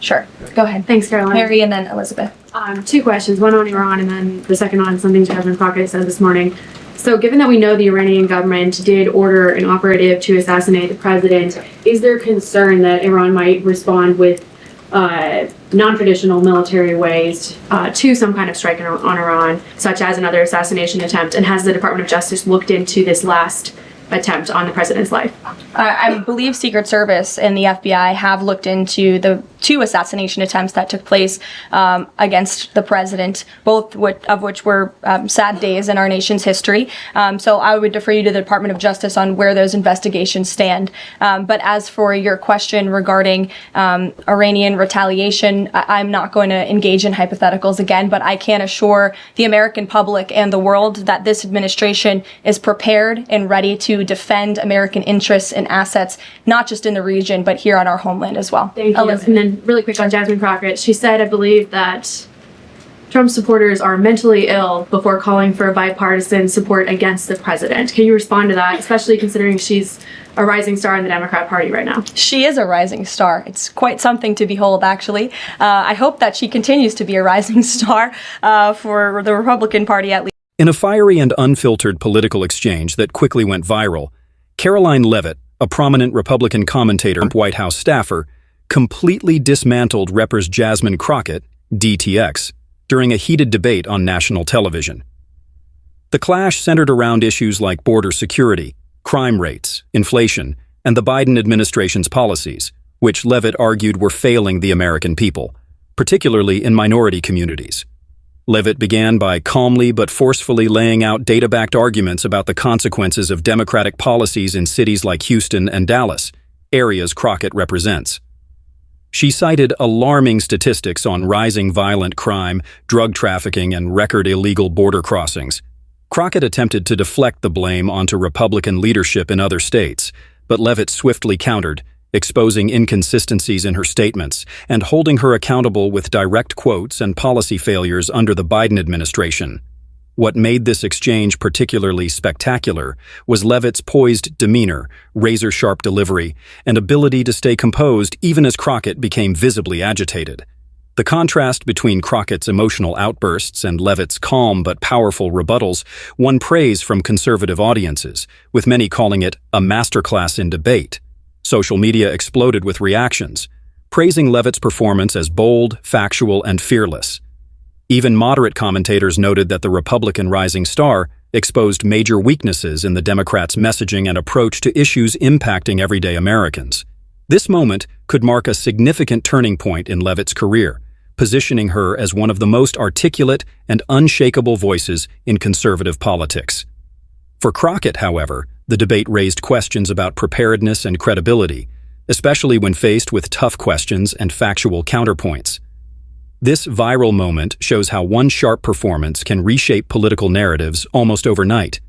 Sure. Go ahead. Thanks, Caroline. Mary and then Elizabeth. Two questions, one on Iran and then the second on something Jasmine Crockett said this morning. So given that we know the Iranian government did order an operative to assassinate the president, is there concern that Iran might respond with non-traditional military ways to some kind of strike on Iran, such as another assassination attempt? And has the Department of Justice looked into this last attempt on the president's life? I believe Secret Service and the FBI have looked into the 2 assassination attempts that took place against the president, both of which were sad days in our nation's history. So I would defer you to the Department of Justice on where those investigations stand. But as for your question regarding Iranian retaliation, I'm not going to engage in hypotheticals again, but I can assure the American public and the world that this administration is prepared and ready to defend American interests and assets, not just in the region, but here on our homeland as well. Thank you. And then really quick on Jasmine Crockett, she said, I believe, that Trump supporters are mentally ill before calling for bipartisan support against the president. Can you respond to that, especially considering she's a rising star in the Democrat Party right now? She is a rising star. It's quite something to behold, actually. I hope that she continues to be a rising star for the Republican Party, at least. In a fiery and unfiltered political exchange that quickly went viral, Karoline Leavitt, a prominent Republican commentator and White House staffer, completely dismantled Reppers Jasmine Crockett, DTX, during a heated debate on national television. The clash centered around issues like border security, crime rates, inflation, and the Biden administration's policies, which Leavitt argued were failing the American people, particularly in minority communities. Leavitt began by calmly but forcefully laying out data-backed arguments about the consequences of Democratic policies in cities like Houston and Dallas, areas Crockett represents. She cited alarming statistics on rising violent crime, drug trafficking, and record illegal border crossings. Crockett attempted to deflect the blame onto Republican leadership in other states, but Leavitt swiftly countered, exposing inconsistencies in her statements and holding her accountable with direct quotes and policy failures under the Biden administration. What made this exchange particularly spectacular was Leavitt's poised demeanor, razor-sharp delivery, and ability to stay composed even as Crockett became visibly agitated. The contrast between Crockett's emotional outbursts and Leavitt's calm but powerful rebuttals won praise from conservative audiences, with many calling it a masterclass in debate. Social media exploded with reactions, praising Leavitt's performance as bold, factual, and fearless. Even moderate commentators noted that the Republican rising star exposed major weaknesses in the Democrats' messaging and approach to issues impacting everyday Americans. This moment could mark a significant turning point in Leavitt's career, positioning her as one of the most articulate and unshakable voices in conservative politics. For Crockett, however, the debate raised questions about preparedness and credibility, especially when faced with tough questions and factual counterpoints. This viral moment shows how one sharp performance can reshape political narratives almost overnight.